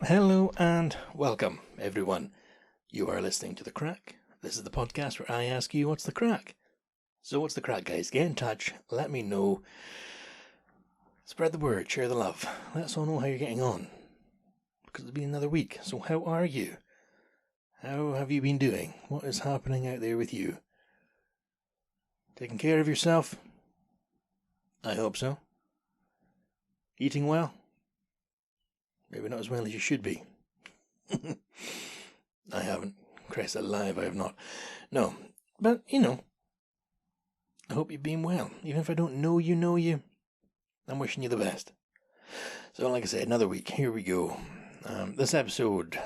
Hello and welcome, everyone. You are listening to The Crack. This is the podcast where I ask you, what's the crack? So what's the crack, guys? Get in touch, let me know. Spread the word, share the love. Let us all know how you're getting on. Because it'll be another week. So how are you? How have you been doing? What is happening out there with you? Taking care of yourself? I hope so. Eating well? Maybe not as well as you should be. I haven't. Christ alive, I have not. No, but, I hope you've been well. Even if I don't know you, I'm wishing you the best. So, like I said, another week. Here we go. This episode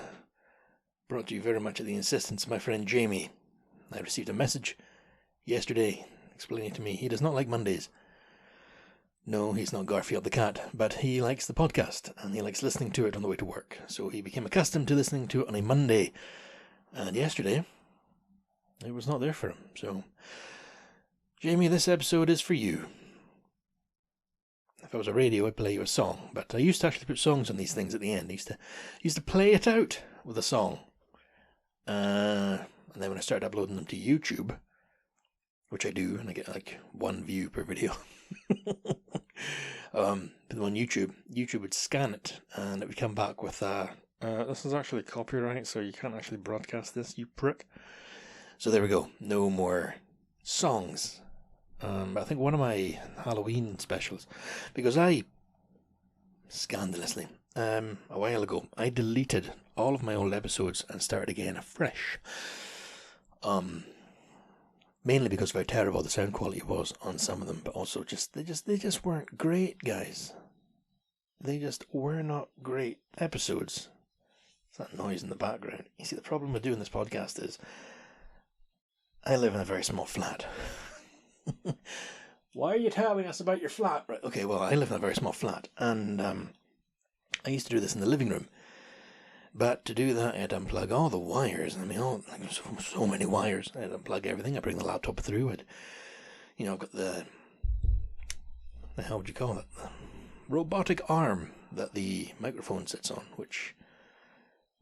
brought to you very much at the insistence of my friend Jamie. I received a message yesterday explaining to me he does not like Mondays. No, he's not Garfield the cat, but he likes the podcast, and he likes listening to it on the way to work. So he became accustomed to listening to it on a Monday. And yesterday, it was not there for him. So, Jamie, this episode is for you. If I was a radio, I'd play you a song. But I used to actually put songs on these things at the end. I used to play it out with a song. And then when I started uploading them to YouTube, which I do, and I get like 1 view per video. Put them on YouTube would scan it, and it would come back with this is actually copyright, so you can't actually broadcast this, you prick. So there we go, no more songs. But I think one of my Halloween specials, because I, scandalously, a while ago, I deleted all of my old episodes and started again afresh. Mainly because of how terrible the sound quality was on some of them, but also they just weren't great, guys. They just were not great episodes. It's that noise in the background. You see, the problem with doing this podcast is I live in a very small flat. Why are you telling us about your flat? Right, okay, well, I live in a very small flat, and I used to do this in the living room. But to do that, I had to unplug all the wires. I mean, so many wires. I had to unplug everything. I bring the laptop through. I've got the hell would you call it? The robotic arm that the microphone sits on, which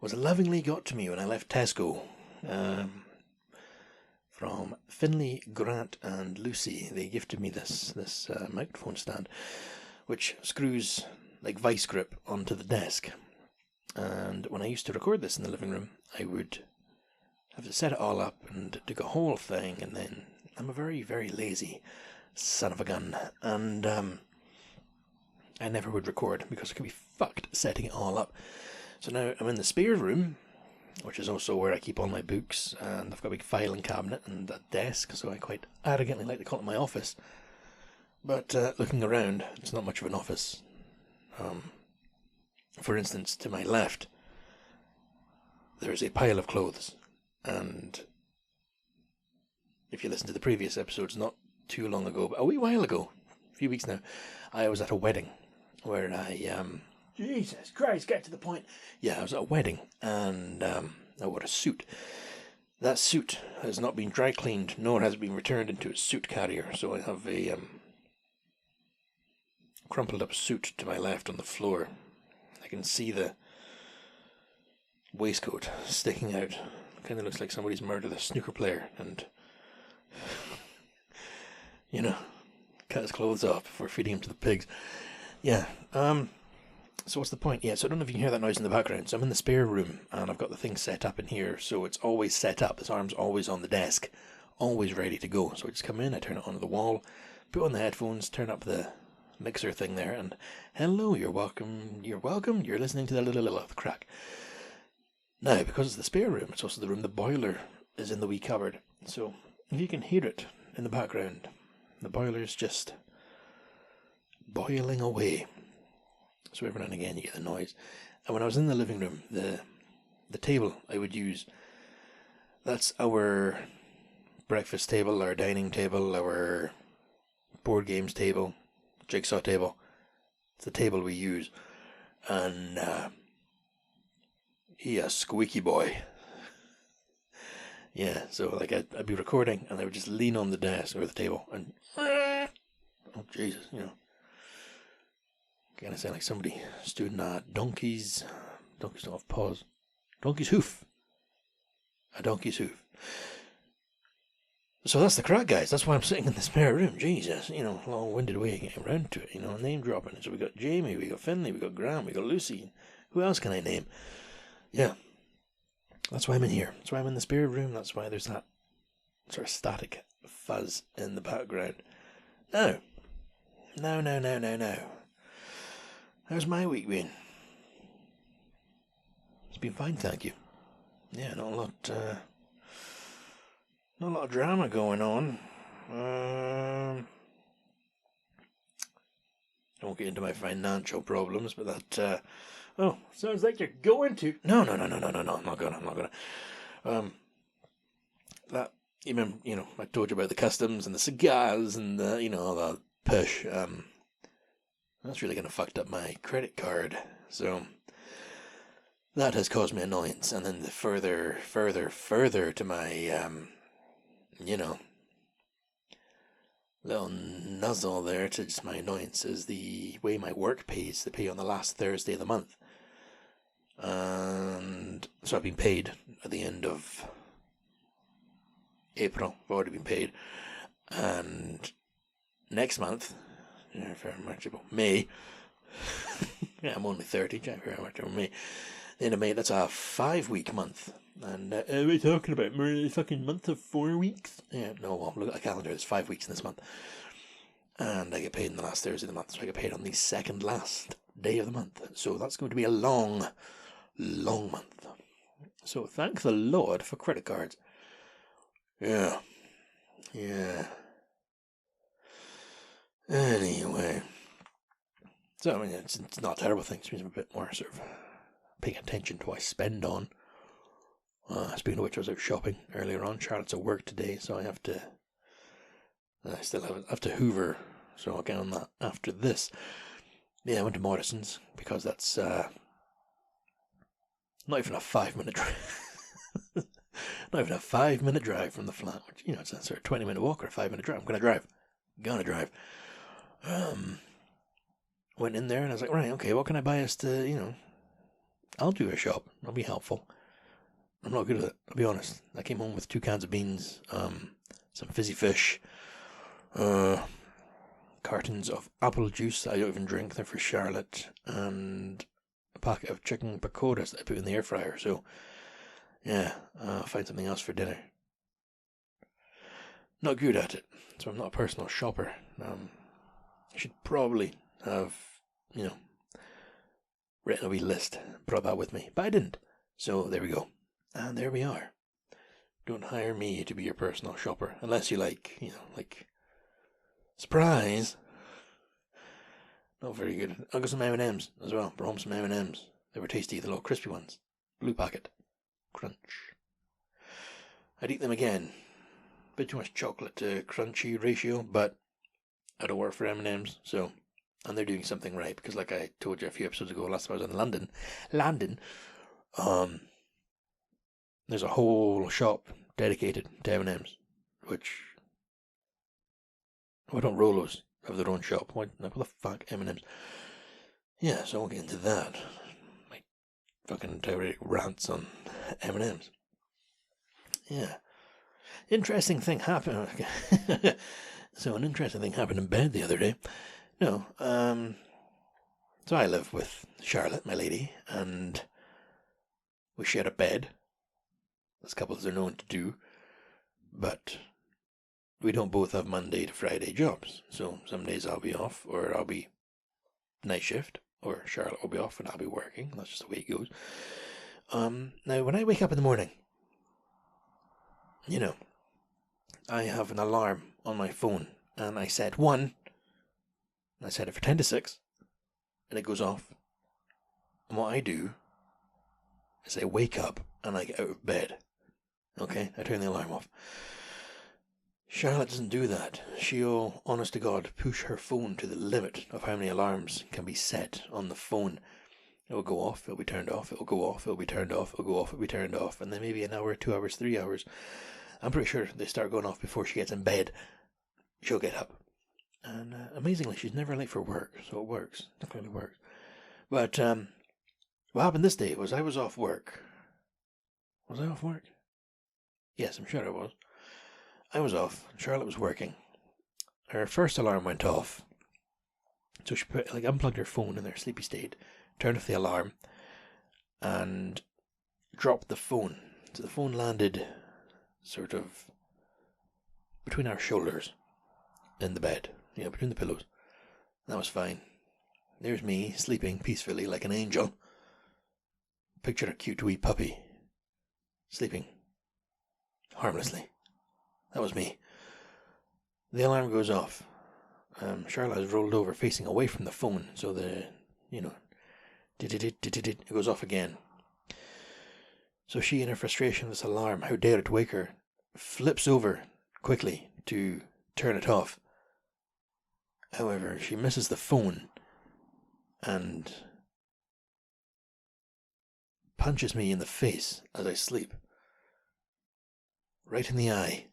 was lovingly got to me when I left Tesco. From Finley, Grant and Lucy, they gifted me this microphone stand, which screws like vice grip onto the desk. And when I used to record this in the living room, I would have to set it all up and do a whole thing, and then I'm a very, very lazy son of a gun, and I never would record because I could be fucked setting it all up. So now I'm in the spare room, which is also where I keep all my books, and I've got a big filing cabinet and a desk, so I quite arrogantly like to call it my office. But looking around, it's not much of an office. For instance, to my left, there's a pile of clothes, and if you listen to the previous episodes, not too long ago, but a wee while ago, a few weeks now, I was at a wedding where Jesus Christ, get to the point. Yeah, I was at a wedding, and I wore a suit. That suit has not been dry cleaned, nor has it been returned into its suit carrier, so I have a crumpled up suit to my left on the floor. I can see the waistcoat sticking out. Kind of looks like somebody's murdered a snooker player and, cut his clothes off before feeding him to the pigs. Yeah, so what's the point? Yeah, so I don't know if you can hear that noise in the background. So I'm in the spare room, and I've got the thing set up in here, so it's always set up. This arm's always on the desk, always ready to go. So I just come in, I turn it onto the wall, put on the headphones, turn up the mixer thing there, and hello, you're welcome, you're listening to the little of the crack. Now, because it's the spare room, it's also the room the boiler is in the wee cupboard, so if you can hear it in the background, the boiler's just boiling away, so every now and again you get the noise. And when I was in the living room, the table I would use, that's our breakfast table, our dining table, our board games table, jigsaw table. It's the table we use, and he a squeaky boy. Yeah, so like I'd be recording and I would just lean on the desk or the table and oh Jesus, kind of sound like somebody stood in a donkey's Donkeys don't have paws. Donkey's hoof. A donkey's hoof. So that's the crack, guys. That's why I'm sitting in the spare room. Jesus, long-winded way of getting around to it, name dropping. So we got Jamie, we got Finley, we got Graham, we got Lucy. Who else can I name? Yeah. That's why I'm in here. That's why I'm in the spare room. That's why there's that sort of static fuzz in the background. No. How's my week been? It's been fine, thank you. Yeah, not a lot of drama going on. I won't get into my financial problems, but that, sounds like you're going to. No, I'm not gonna. That, you remember, I told you about the customs and the cigars and all that push. That's really gonna fucked up my credit card, so that has caused me annoyance, and then the further to my, little nuzzle there to just my annoyance is the way my work pays. They pay on the last Thursday of the month. And so I've been paid at the end of April. I've already been paid. And next month, very much about May, yeah, I'm only 30, very much over May. The end of May, that's a 5-week month. And are we talking about a fucking month of 4 weeks? Yeah, no, well, look at the calendar, there's 5 weeks in this month. And I get paid on the last Thursday of the month, so I get paid on the second last day of the month. So that's going to be a long month. So thank the Lord for credit cards. Yeah. Anyway. So, I mean, it's not a terrible thing. It means I'm a bit more sort of paying attention to what I spend on. Speaking of which, I was out shopping earlier on. Charlotte's at work today, so I have to hoover, so I'll get on that after this. Yeah, I went to Morrison's because that's not even a 5-minute drive. Not even a 5-minute drive from the flat, which, it's a sort of 20-minute walk or a 5-minute drive. I'm gonna drive. Went in there and I was like, right, okay, what can I buy us to, I'll do a shop. I'll be helpful. I'm not good at it, I'll be honest. I came home with 2 cans of beans, some fizzy fish, cartons of apple juice that I don't even drink, they're for Charlotte, and a packet of chicken pakoras that I put in the air fryer. So, yeah, I'll find something else for dinner. Not good at it, so I'm not a personal shopper. I should probably have, written a wee list, brought that with me, but I didn't. So there we go. And there we are. Don't hire me to be your personal shopper, unless you like, surprise. Not very good. I got some M&Ms as well. Brought home some M&Ms. They were tasty, the little crispy ones. Blue packet. Crunch. I'd eat them again. Bit too much chocolate to crunchy ratio, but I don't work for M&Ms, so, and they're doing something right, because like I told you a few episodes ago, last time I was in London, there's a whole shop dedicated to M&Ms, which, why don't Rolos have their own shop? What the fuck, M&Ms? Yeah, so I won't get into that. My fucking tirade rants on M&Ms. Yeah. Interesting thing happened. So an interesting thing happened in bed the other day. No, so I live with Charlotte, my lady, and we share a bed, as couples are known to do, but we don't both have Monday to Friday jobs. So some days I'll be off, or I'll be night shift, or Charlotte will be off and I'll be working. That's just the way it goes. Now, when I wake up in the morning, I have an alarm on my phone, and I set 1, and I set it for 10 to 6, and it goes off. And what I do is I wake up and I get out of bed. Okay, I turn the alarm off. Charlotte doesn't do that. She'll, honest to God, push her phone to the limit of how many alarms can be set on the phone. It will go off, it'll be turned off, it'll go off, it'll be turned off, it'll go off, it'll be turned off, and then maybe an hour, 2 hours, 3 hours. I'm pretty sure they start going off before she gets in bed. She'll get up. And amazingly, she's never late for work, so it works. It clearly works. But What happened this day was I was off work. Was I off work? Yes, I'm sure I was. I was off. Charlotte was working. Her first alarm went off. So she unplugged her phone in their sleepy state, turned off the alarm, and dropped the phone. So the phone landed sort of between our shoulders in the bed, between the pillows. That was fine. There's me, sleeping peacefully like an angel. Picture a cute wee puppy, sleeping harmlessly. That was me. The alarm goes off. Charlotte has rolled over, facing away from the phone, so it goes off again. So she, in her frustration with this alarm, how dare it wake her, flips over quickly to turn it off. However, she misses the phone and punches me in the face as I sleep. Right in the eye.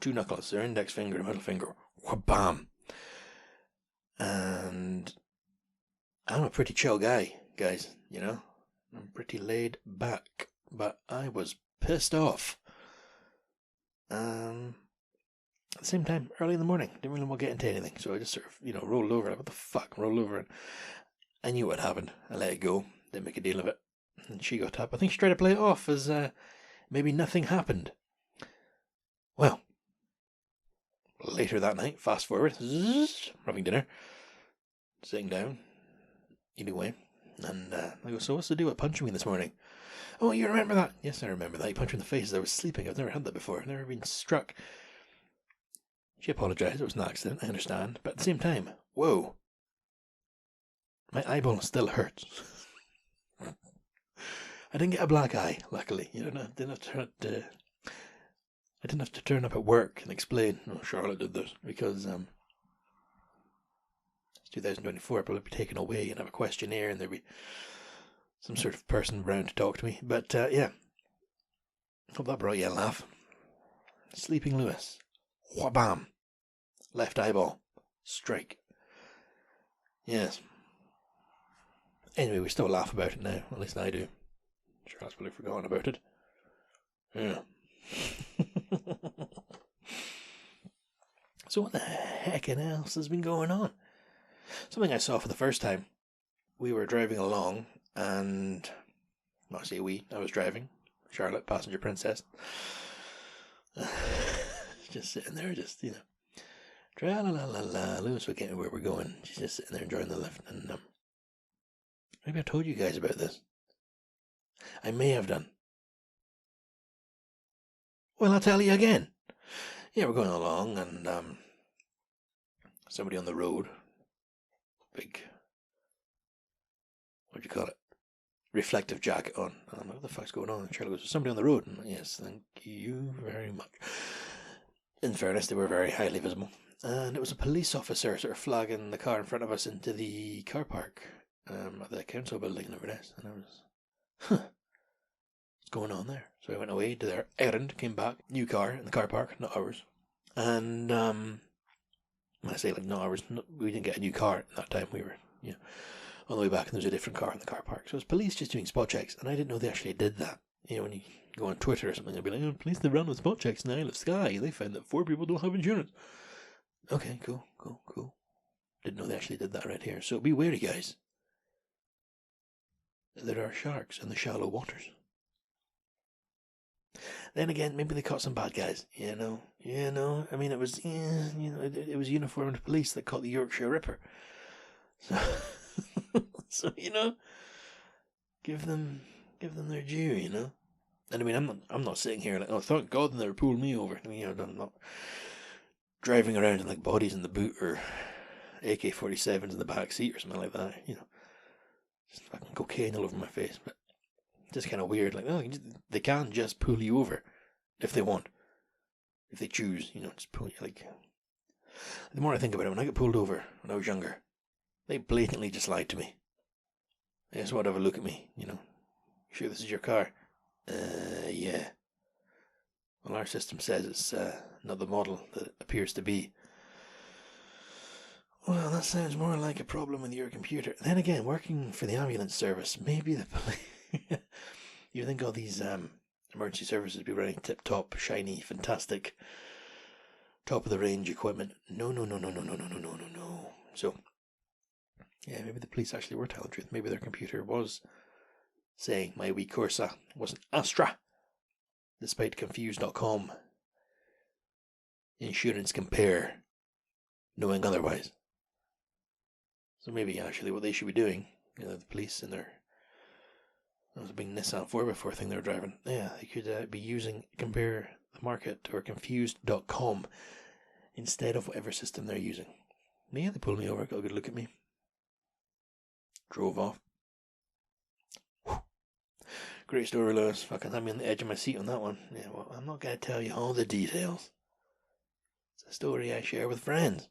2 knuckles, her index finger and middle finger. Wha-bam! And I'm a pretty chill guy, guys, I'm pretty laid back, but I was pissed off. At the same time, early in the morning, didn't really want to get into anything, so I just sort of, rolled over, like, what the fuck, rolled over, and I knew what happened. I let it go, didn't make a deal of it, and she got up. I think she tried to play it off as maybe nothing happened. Well, later that night, fast forward, having dinner, sitting down, eating away, and I go, so what's the deal with punching me this morning? Oh, you remember that? Yes, I remember that. You punched me in the face as I was sleeping. I've never had that before. I've never been struck. She apologised. It was an accident, I understand. But at the same time, whoa. My eyeball still hurts. I didn't get a black eye, luckily. I didn't have to turn up at work and explain, Charlotte did this, because it's 2024, I'd probably be taken away and have a questionnaire, and there'd be some sort of person around to talk to me. But, yeah. Hope that brought you a laugh. Sleeping Lewis. Wha-bam. Left eyeball. Strike. Yes. Anyway, we still laugh about it now. At least I do. Charlotte's probably forgotten about it. Yeah. So what the heckin' else has been going on? Something I saw for the first time. We were driving along, and I say I was driving. Charlotte, passenger princess. Just sitting there, tra-la-la-la-la. Lewis will get me where we're going. She's just sitting there enjoying the lift, and maybe I told you guys about this. I may have done. Well, I'll tell you again. Yeah, we're going along, and somebody on the road, big, what do you call it, reflective jacket on. And I'm like, what the fuck's going on? And Charlie goes, there's somebody on the road. And I'm like, yes, thank you very much. In fairness, they were very highly visible. And it was a police officer sort of flagging the car in front of us into the car park at the council building in Inverness. And I was, what's going on there? So I went away, did their errand, came back, new car in the car park, not ours. And when I say not ours, we didn't get a new car at that time. We were, on the way back, and there was a different car in the car park. So it was police just doing spot checks, and I didn't know they actually did that. When you go on Twitter or something, they'll be like, police, they ran with spot checks in the Isle of Skye. They found that 4 people don't have insurance. Okay, cool. Didn't know they actually did that right here. So be wary, guys. There are sharks in the shallow waters. Then again, maybe they caught some bad guys, I mean, it was, it was uniformed police that caught the Yorkshire Ripper. So, give them their due, And I mean, I'm not sitting here like, oh, thank God they never pulled me over. I mean, I'm not driving around in like bodies in the boot or AK-47s in the back seat or something like that, just fucking cocaine all over my face, but just kind of weird. Like, they can just pull you over if they want, if they choose, just pull you. Like, the more I think about it, when I got pulled over when I was younger, they blatantly just lied to me. They just wanted to have a look at me, You sure this is your car? Yeah. Well, our system says it's not the model that it appears to be. Well, that sounds more like a problem with your computer. Then again, working for the ambulance service, maybe the police. You think all these emergency services be running tip-top, shiny, fantastic, top-of-the-range equipment. No. So, yeah, maybe the police actually were telling the truth. Maybe their computer was saying my wee Corsa wasn't Astra, despite confused.com insurance compare knowing otherwise. So maybe actually what they should be doing, the police in their, that was a big Nissan 4x4 thing they were driving, yeah, they could be using compare the market or confused.com instead of whatever system they're using. Yeah, they pulled me over, got a good look at me, drove off. Whew. Great story, Lewis. Fucking had me on the edge of my seat on that one. Yeah, well, I'm not going to tell you all the details. It's a story I share with friends.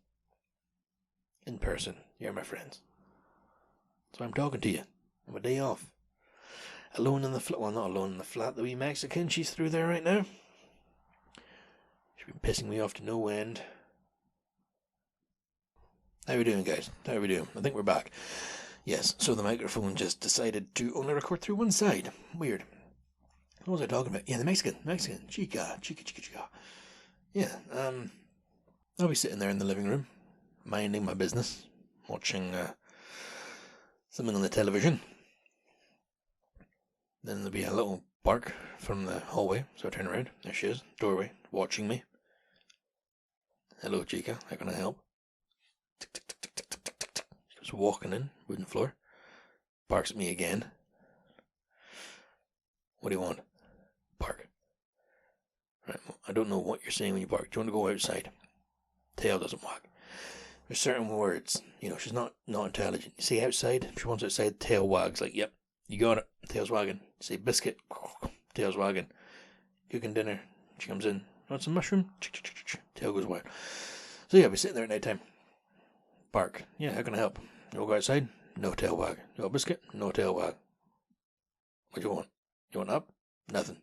In person, you're my friends. So I'm talking to you. I'm a day off. Alone in the flat. Well, not alone in the flat. The wee Mexican, she's through there right now. She's been pissing me off to no end. How are we doing, guys? How are we doing? I think we're back. Yes, so the microphone just decided to only record through one side. Weird. What was I talking about? Yeah, the Mexican. Chica. Yeah, I'll be sitting there in the living room, minding my business, watching something on the television. Then there'll be a little bark from the hallway, so I turn around. There she is, doorway, watching me. Hello, Chica, how can I help? Tick, tick, tick, tick, tick, tick, tick, tick. She goes walking in, wooden floor, barks at me again. What do you want? Bark. Right, well, I don't know what you're saying when you bark. Do you want to go outside? Tail doesn't wag. There's certain words, she's not intelligent. You say outside, if she wants outside, tail wags. Like, yep, you got it, tail's wagging. You say biscuit, tail's wagging. Cooking dinner, she comes in. Want some mushroom? Tail goes wild. So yeah, we're sitting there at night time. Bark. Yeah, how can I help? You want to go outside? No tail wag. You want a biscuit? No tail wag. What do you want? You want up? Nothing.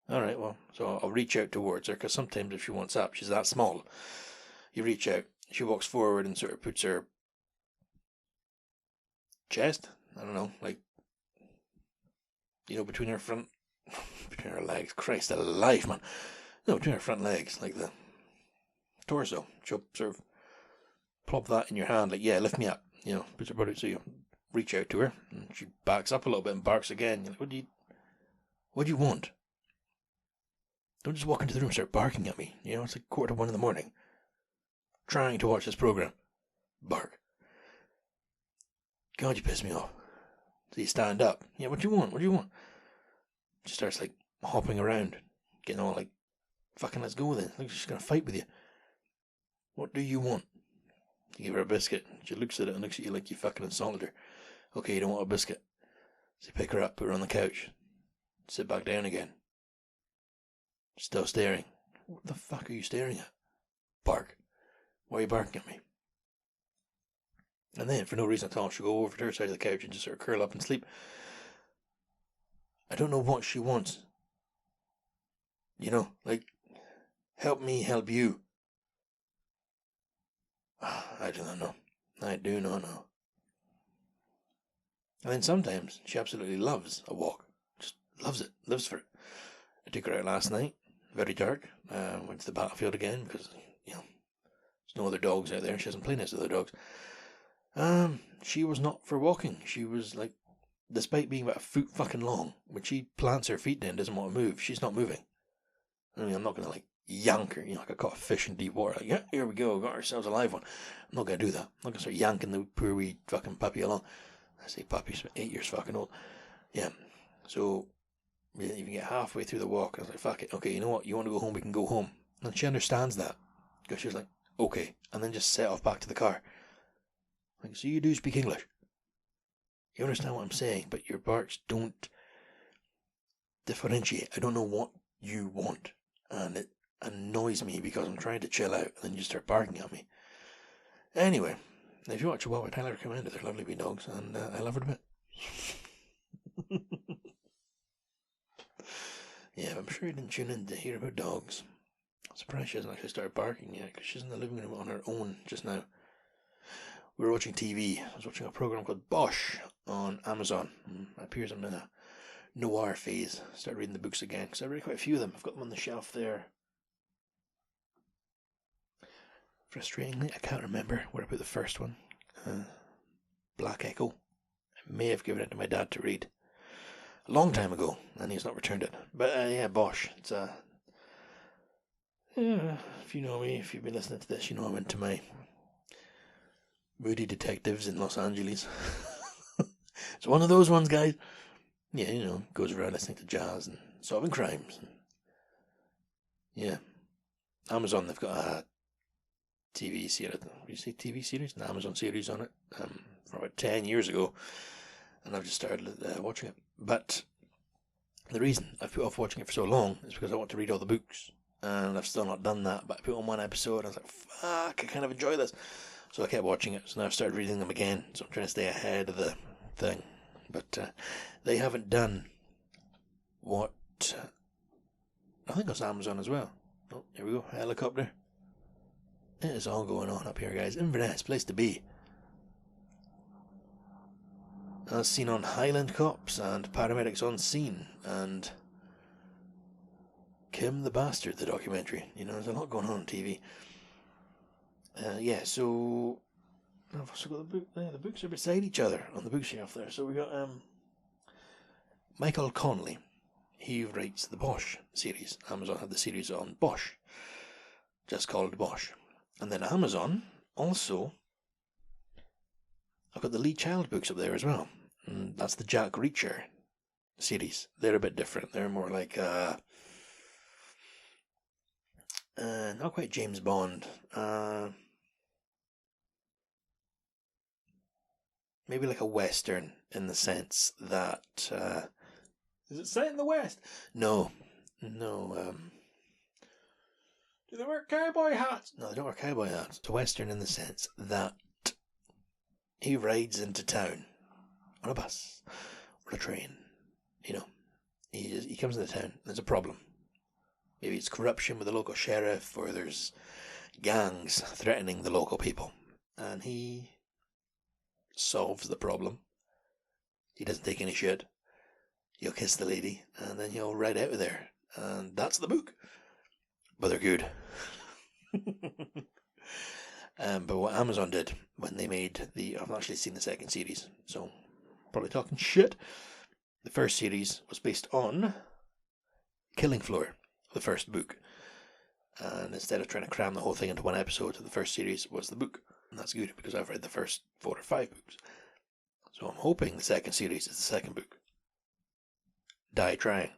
Alright, well, so I'll reach out towards her, because sometimes if she wants up, she's that small. You reach out, she walks forward and sort of puts her chest, I don't know, like, between her front, between her legs, Christ alive, man. No, between her front legs, like the torso. She'll sort of plop that in your hand, like, yeah, lift me up, puts her body, so you reach out to her, and she backs up a little bit and barks again. You're like, what do you want? Don't just walk into the room and start barking at me. It's like 1:45 in the morning. Trying to watch this program. Bark. God, you piss me off. So you stand up. Yeah, what do you want? She starts like hopping around. Getting all like, fucking let's go then. Like she's gonna fight with you. What do you want? You give her a biscuit. She looks at it and looks at you like you fucking insulted her. Okay, you don't want a biscuit. So you pick her up, put her on the couch. Sit back down again. Still staring. What the fuck are you staring at? Bark. Why are you barking at me? And then, for no reason at all, she'll go over to her side of the couch and just sort of curl up and sleep. I don't know what she wants. Like, help me help you. I do not know. I do not know. And then sometimes she absolutely loves a walk. Just loves it. Lives for it. I took her out last night. Very dark. Went to the battlefield again because, there's no other dogs out there. She hasn't played next to other dogs. She was not for walking. She was like, despite being about a foot fucking long, when she plants her feet down, doesn't want to move. She's not moving. I mean, I'm not going to like yank her, like I caught a fish in deep water. Like, yeah, here we go, got ourselves a live one. I'm not going to do that. I'm not going to start yanking the poor wee fucking puppy along. I say puppy, she's 8 years fucking old. Yeah, so we didn't even get halfway through the walk. I was like, fuck it, okay, you know what, you want to go home, we can go home. And she understands that, because she was like, okay, and then just set off back to the car. Like, so you do speak English. You understand what I'm saying, but your barks don't differentiate. I don't know what you want, and it annoys me because I'm trying to chill out, and then you start barking at me. Anyway, if you watch Chihuahua, I highly recommend it. They're lovely wee dogs, and I love it a bit. Yeah, I'm sure you didn't tune in to hear about dogs. I'm surprised she hasn't actually started barking yet, because she's in the living room on her own just now. we were watching TV. I was watching a program called Bosch on Amazon. It appears I'm in a noir phase. Start reading the books again because I read quite a few of them. I've got them on the shelf there. Frustratingly, I can't remember where I put the first one. Black Echo. I may have given it to my dad to read a long time ago, and he's not returned it. But yeah, Bosch. It's if you know me, if you've been listening to this, you know I'm into my moody detectives in Los Angeles. It's one of those ones, guys. Yeah, goes around listening to jazz and solving crimes. Yeah. Amazon, they've got a TV series. You say TV series? An Amazon series on it from about 10 years ago. And I've just started watching it. But the reason I've put off watching it for so long is because I want to read all the books. And I've still not done that. But I put on one episode and I was like, fuck, I kind of enjoy this. So I kept watching it. So now I've started reading them again. So I'm trying to stay ahead of the thing. But they haven't done what... I think it's Amazon as well. Oh, here we go. Helicopter. It is all going on up here, guys. Inverness, place to be. As seen on Highland Cops and Paramedics on Scene and Kim the Bastard, the documentary. There's a lot going on TV. Yeah, so I've also got the book there. The books are beside each other on the bookshelf there. So we got Michael Connolly. He writes the Bosch series. Amazon had the series on Bosch, just called Bosch. And then Amazon also, I've got the Lee Child books up there as well. And that's the Jack Reacher series. They're a bit different. They're more like not quite James Bond. Maybe like a Western in the sense that is it set in the West? No. Do they wear cowboy hats? No, they don't wear cowboy hats. It's a Western in the sense that he rides into town on a bus or a train. He comes into town. There's a problem. Maybe it's corruption with the local sheriff, or there's gangs threatening the local people, and he solves the problem. He doesn't take any shit. He'll kiss the lady, and then he'll ride out of there, and that's the book. But they're good. But what Amazon did when they made I've not actually seen the second series, so probably talking shit. The first series was based on Killing Floor, the first book. And instead of trying to cram the whole thing into one episode, the first series was the book. And that's good because I've read the first 4 or 5 books. So I'm hoping the second series is the second book. Die trying.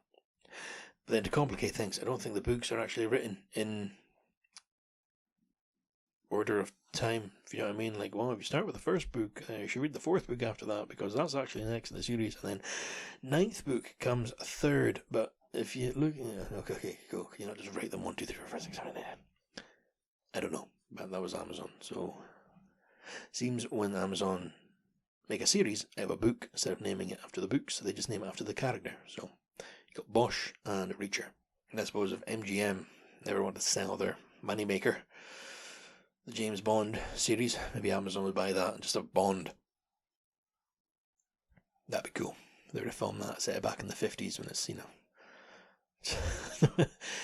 But then to complicate things, I don't think the books are actually written in order of time, if you know what I mean. Like, well, if you start with the first book, you should read the 4th book after that, because that's actually next in the series. And then 9th book comes 3rd, but if you look, okay, go. Can you not just write them 1, 2, 3, 4, 5, 6, 7, 8? I don't know, but that was Amazon. So, seems when Amazon make a series out of a book, instead of naming it after the books, they just name it after the character. So, you got Bosch and Reacher. And I suppose if MGM never wanted to sell their moneymaker, the James Bond series, maybe Amazon would buy that and just have Bond. That'd be cool. They were to film that, set it back in the 50s when it's, I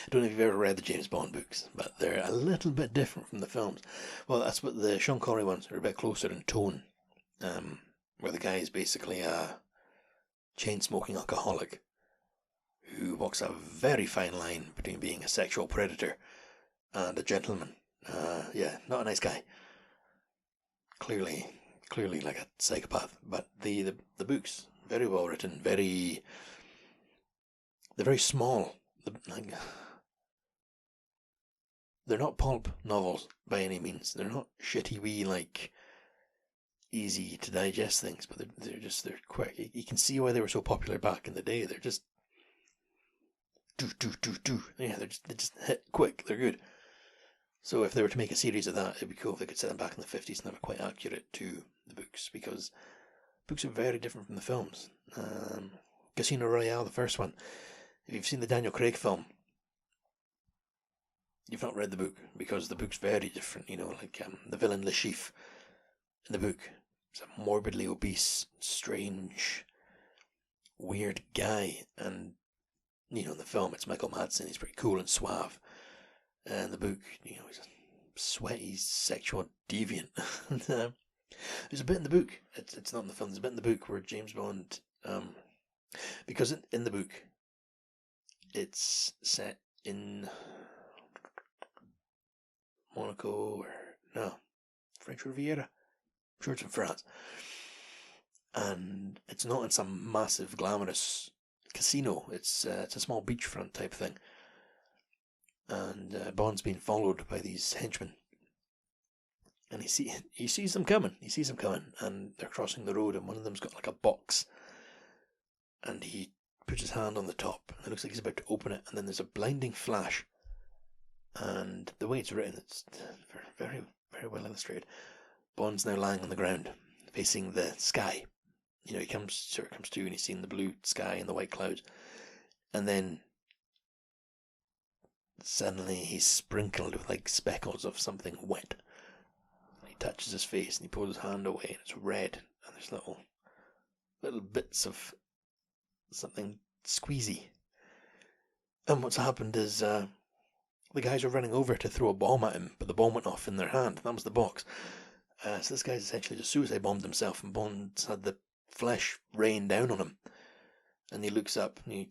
don't know if you've ever read the James Bond books, but they're a little bit different from the films. Well, that's what the Sean Connery ones are a bit closer in tone, where the guy is basically a chain-smoking alcoholic who walks a very fine line between being a sexual predator and a gentleman. Yeah, not a nice guy. Clearly like a psychopath. But the books, very well written, they're very small. They're not pulp novels by any means. They're not shitty wee, like, easy to digest things, but they're quick. You can see why they were so popular back in the day. They're just do. Yeah, they just hit quick. They're good. So if they were to make a series of that, it'd be cool if they could set them back in the 50s and have it quite accurate to the books, because books are very different from the films. Casino Royale, the first one. If you've seen the Daniel Craig film, you've not read the book, because the book's very different. Like the villain Le Chiffre in the book, he's a morbidly obese, strange, weird guy. And, in the film, it's Michael Madsen. He's pretty cool and suave. And the book, he's a sweaty, sexual deviant. There's a bit in the book, it's not in the film, there's a bit in the book where James Bond, because in the book, it's set in Monaco, French Riviera. I'm sure it's in France. And it's not in some massive, glamorous casino. It's a small beachfront type thing. And Bond's being followed by these henchmen. And he sees them coming. And they're crossing the road, and one of them's got like a box. And he puts his hand on the top, and it looks like he's about to open it, and then there's a blinding flash. And the way it's written, it's very, very well illustrated. Bond's now lying on the ground, facing the sky. He comes to, and he's seeing the blue sky and the white clouds. And then suddenly he's sprinkled with like speckles of something wet. He touches his face and he pulls his hand away, and it's red, and there's little bits of something squeezy. And what's happened is the guys are running over to throw a bomb at him, but the bomb went off in their hand. That was the box. So this guy's essentially just suicide bombed himself, and Bond's had the flesh rain down on him. And he looks up, and he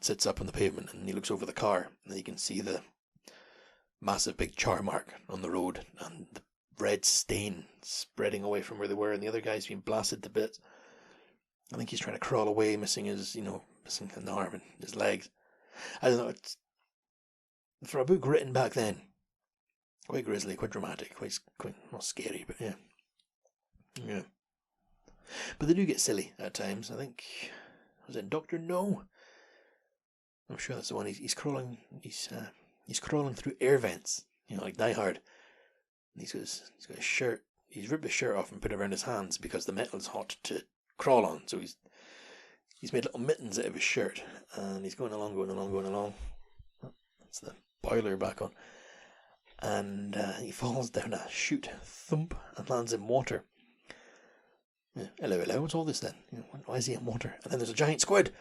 sits up on the pavement, and he looks over the car, and you can see the massive big char mark on the road, and the red stain spreading away from where they were, and the other guy's been blasted to bits. I think he's trying to crawl away, missing an arm and his legs. I don't know, it's, for a book written back then, quite grisly, quite dramatic, quite not scary, but yeah. But they do get silly at times. I think, was it Dr. No? I'm sure that's the one. He's crawling through air vents, like Die Hard. And he's got his shirt. He's ripped his shirt off and put it around his hands because the metal's hot to crawl on. So he's made little mittens out of his shirt, and he's going along. That's the boiler back on. And he falls down a chute, thump, and lands in water. Yeah, hello, what's all this then? Why is he in water? And then there's a giant squid.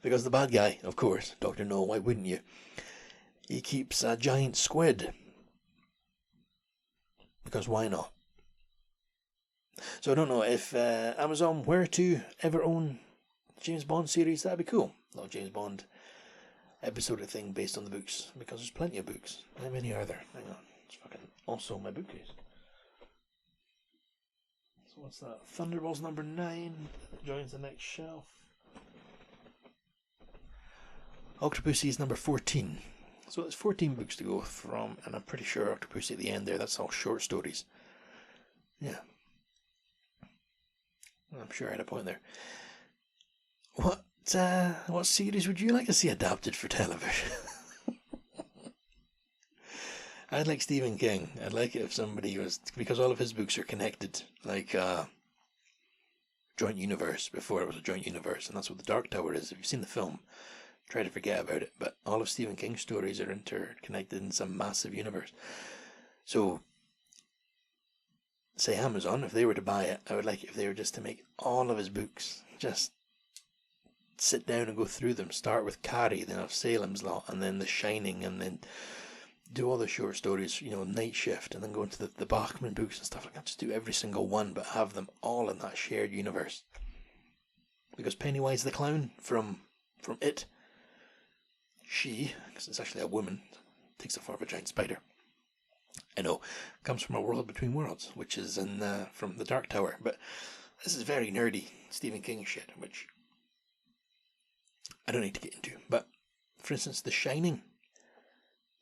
because the bad guy, of course, Dr. No, why wouldn't you? He keeps a giant squid. Because why not? So I don't know, if Amazon were to ever own James Bond series, that'd be cool. A little James Bond episode thing based on the books, because there's plenty of books. How many are there? Hang on, it's fucking also my bookcase. So what's that? Thunderbolts number 9 joins the next shelf. Octopussy is number 14. So there's 14 books to go from, and I'm pretty sure Octopussy at the end there, that's all short stories. Yeah. I'm sure I had a point there. What series would you like to see adapted for television? I'd like Stephen King. I'd like it if somebody was, because all of his books are connected, like Joint Universe, before it was a Joint Universe, and that's what The Dark Tower is. If you've seen the film, try to forget about it, but all of Stephen King's stories are interconnected in some massive universe. So, say Amazon, if they were to buy it, I would like it if they were just to make all of his books, just sit down and go through them. Start with Carrie, then have Salem's Lot, and then The Shining, and then do all the short stories, Night Shift, and then go into the Bachman books and stuff like that. Just do every single one, but have them all in that shared universe. Because Pennywise the Clown from It, she, because it's actually a woman, takes the form of a giant spider. I know, comes from a world between worlds, which is from The Dark Tower. But this is very nerdy Stephen King shit, which I don't need to get into. But, for instance, The Shining.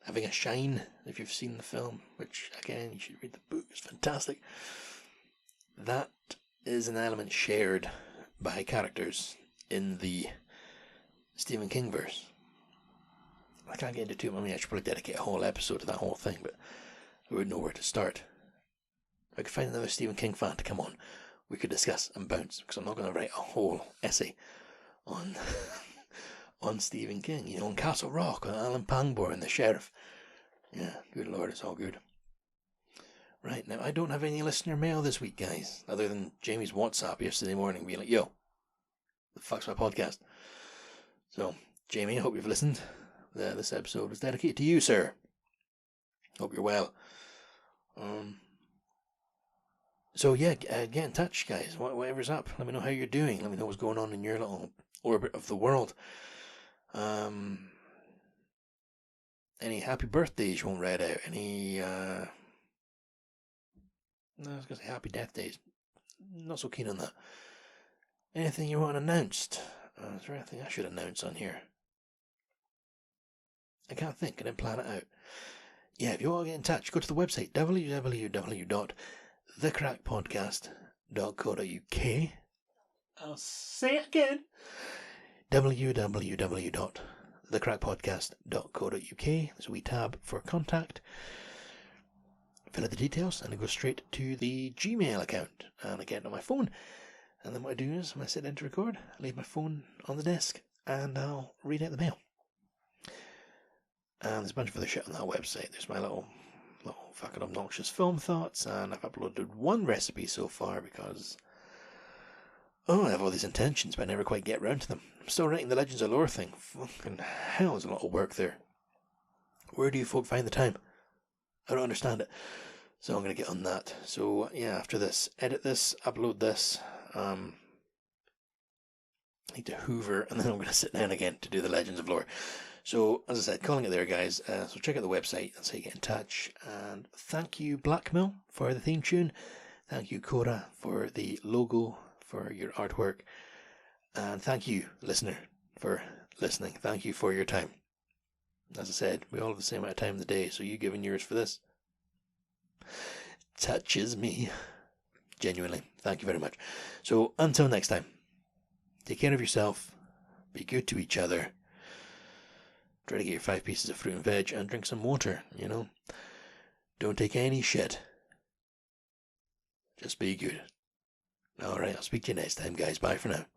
Having a shine, if you've seen the film, which, again, you should read the book, it's fantastic. That is an element shared by characters in the Stephen King verse. I can't get into too much. I should probably dedicate a whole episode to that whole thing, but I wouldn't know where to start. If I could find another Stephen King fan to come on, we could discuss and bounce, because I'm not going to write a whole essay on on Stephen King, on Castle Rock, on Alan Pangborn and the Sheriff. Yeah, good lord, it's all good. Right, now I don't have any listener mail this week, guys, other than Jamie's WhatsApp yesterday morning being like, yo, the fuck's my podcast? So, Jamie, I hope you've listened. This episode was dedicated to you, sir. Hope you're well. So yeah, get in touch, guys. Whatever's up, let me know how you're doing. Let me know what's going on in your little orbit of the world. Any happy birthdays you want read out? Any no, I was gonna say happy death days. Not so keen on that. Anything you want announced? Is there anything I should announce on here? I can't think. I didn't plan it out. Yeah, if you want to get in touch, go to the website www.thecrackpodcast.co.uk. I'll say it again. www.thecrackpodcast.co.uk. There's a wee tab for contact. Fill out the details and it goes straight to the Gmail account. And I get it on my phone. And then what I do is, when I sit down to record, I leave my phone on the desk and I'll read out the mail. And there's a bunch of other shit on that website. There's my little fucking obnoxious film thoughts, and I've uploaded one recipe so far because, I have all these intentions, but I never quite get around to them. I'm still writing the Legends of Lore thing. Fucking hell, there's a lot of work there. Where do you folk find the time? I don't understand it. So I'm going to get on that. So, yeah, after this, edit this, upload this. I need to hoover, and then I'm going to sit down again to do the Legends of Lore. So, as I said, calling it there, guys. So check out the website. That's how you get in touch. And thank you, Blackmill, for the theme tune. Thank you, Cora, for the logo, for your artwork. And thank you, listener, for listening. Thank you for your time. As I said, we all have the same amount of time in the day, so you giving yours for this touches me. Genuinely. Thank you very much. So, until next time, take care of yourself. Be good to each other. Try to get your 5 pieces of fruit and veg and drink some water, Don't take any shit. Just be good. Alright, I'll speak to you next time, guys. Bye for now.